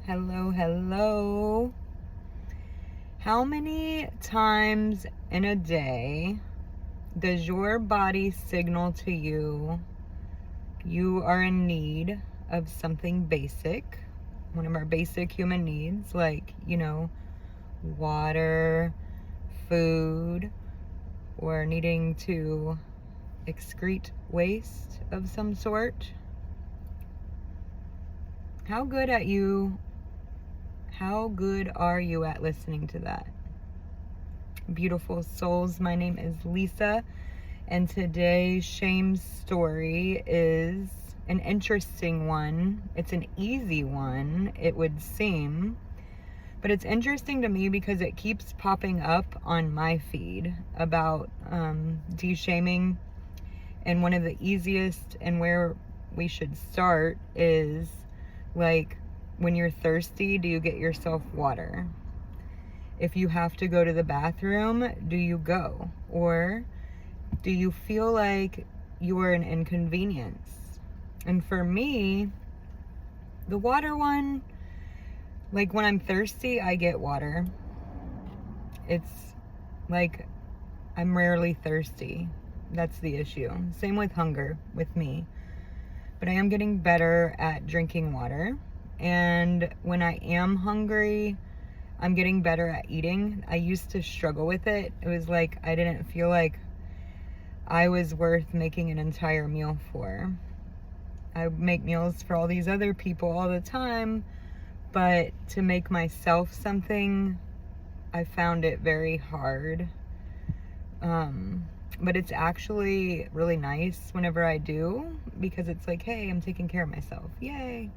Hello, hello. How many times in a day does your body signal to you you are in need of something basic? One of our basic human needs, like, water, food, or needing to excrete waste of some sort. How good are you at listening to that? Beautiful souls, my name is Lisa, and today's shame story is an interesting one. It's an easy one, it would seem, but it's interesting to me because it keeps popping up on my feed about de-shaming, and one of the easiest and where we should start is, like, when you're thirsty, do you get yourself water? If you have to go to the bathroom, do you go? Or do you feel like you are an inconvenience? And for me, the water one, like when I'm thirsty, I get water. It's like I'm rarely thirsty. That's the issue. Same with hunger with me. But I am getting better at drinking water. And when I am hungry, I'm getting better at eating. I used to struggle with it. It was like I didn't feel like I was worth making an entire meal for. I make meals for all these other people all the time, but to make myself something, I found it very hard. But it's actually really nice whenever I do, because it's like, hey, I'm taking care of myself. Yay.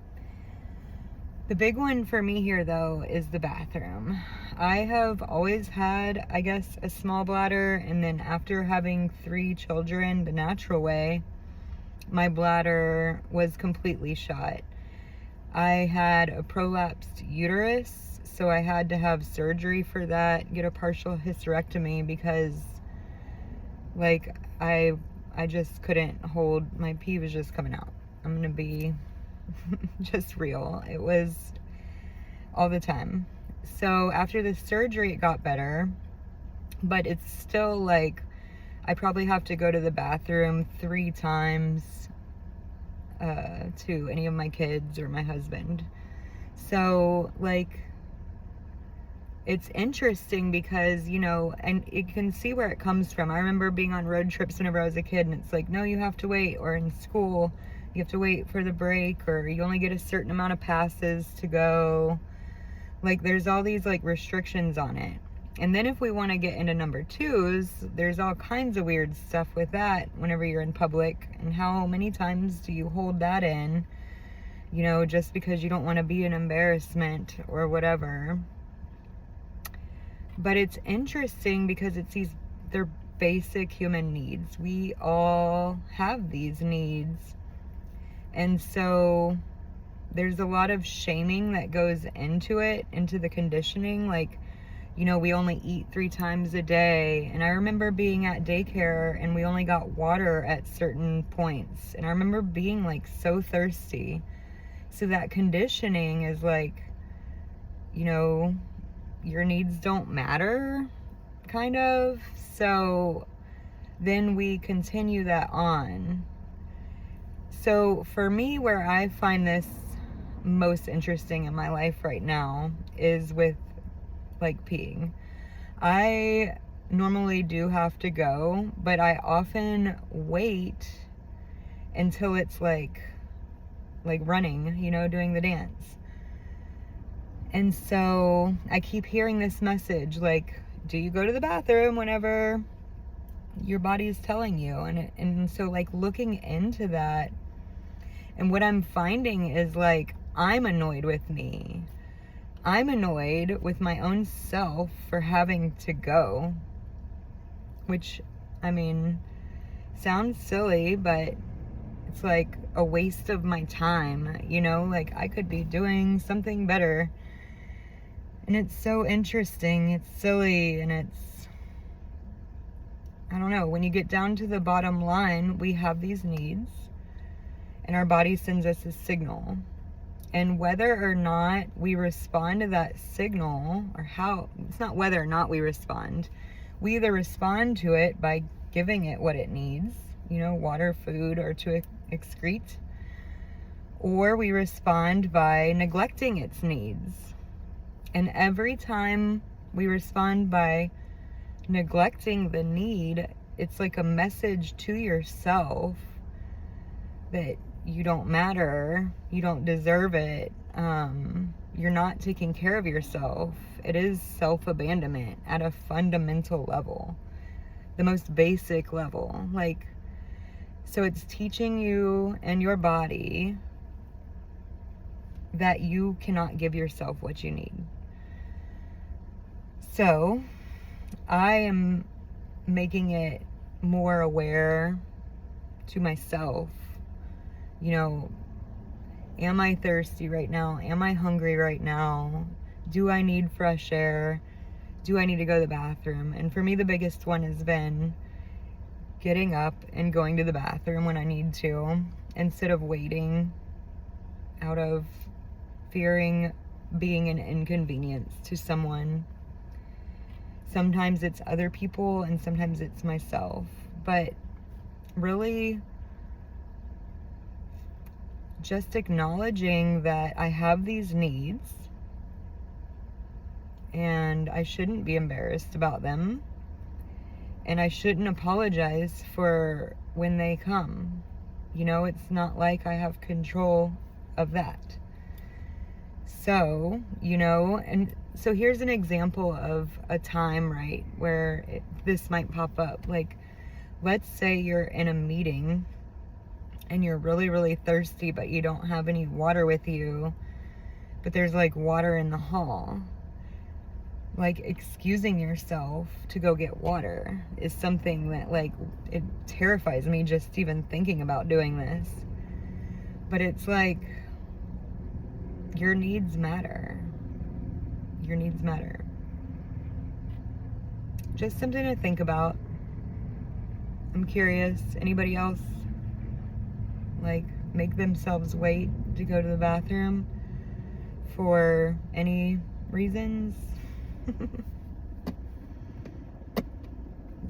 The big one for me here, though, is the bathroom. I have always had, I guess, a small bladder, and then after having 3 children the natural way, my bladder was completely shot. I had a prolapsed uterus, so I had to have surgery for that, get a partial hysterectomy, because, like, I just couldn't hold, my pee was just coming out. I'm gonna be just real. It was all the time. So after the surgery, it got better, but it's still like I probably have to go to the bathroom 3 times to any of my kids or my husband. So, like, it's interesting because, and you can see where it comes from. I remember being on road trips whenever I was a kid, and it's like, no, you have to wait. Or in school, you have to wait for the break, or you only get a certain amount of passes to go. Like, there's all these, like, restrictions on it. And then if we want to get into number 2s, there's all kinds of weird stuff with that whenever you're in public. And how many times do you hold that in, just because you don't want to be an embarrassment or whatever. But it's interesting because they're basic human needs. We all have these needs. And so there's a lot of shaming that goes into it, into the conditioning. Like, we only eat 3 times a day. And I remember being at daycare and we only got water at certain points. And I remember being, like, so thirsty. So that conditioning is like, your needs don't matter, kind of. So then we continue that on. So for me, where I find this most interesting in my life right now is with, like, peeing. I normally do have to go, but I often wait until it's like running, doing the dance. And so I keep hearing this message, like, do you go to the bathroom whenever your body is telling you? And so, like, looking into that, and what I'm finding is, like, I'm annoyed with me. I'm annoyed with my own self for having to go, which, I mean, sounds silly, but it's like a waste of my time, like I could be doing something better. And it's so interesting, it's silly, and I don't know, when you get down to the bottom line, we have these needs, and our body sends us a signal. And whether or not we respond to that signal, or how, it's not whether or not we respond. We either respond to it by giving it what it needs, water, food, or to excrete, or we respond by neglecting its needs. And every time we respond by neglecting the need, it's like a message to yourself that you don't matter, you don't deserve it, you're not taking care of yourself. It is self-abandonment at a fundamental level, the most basic level. So it's teaching you and your body that you cannot give yourself what you need. So I am making it more aware to myself. Am I thirsty right now? Am I hungry right now? Do I need fresh air? Do I need to go to the bathroom? And for me, the biggest one has been getting up and going to the bathroom when I need to, instead of waiting out of fearing being an inconvenience to someone. Sometimes it's other people and sometimes it's myself. But really, just acknowledging that I have these needs and I shouldn't be embarrassed about them, and I shouldn't apologize for when they come. It's not like I have control of that. So, and so here's an example of a time, right, where this might pop up. Let's say you're in a meeting and you're really, really thirsty, but you don't have any water with you, but there's water in the hall. Excusing yourself to go get water is something that it terrifies me just even thinking about doing this. But it's your needs matter. Your needs matter. Just something to think about. I'm curious, anybody else make themselves wait to go to the bathroom for any reasons?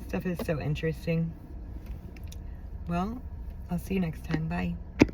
Stuff is so interesting. Well, I'll see you next time. Bye.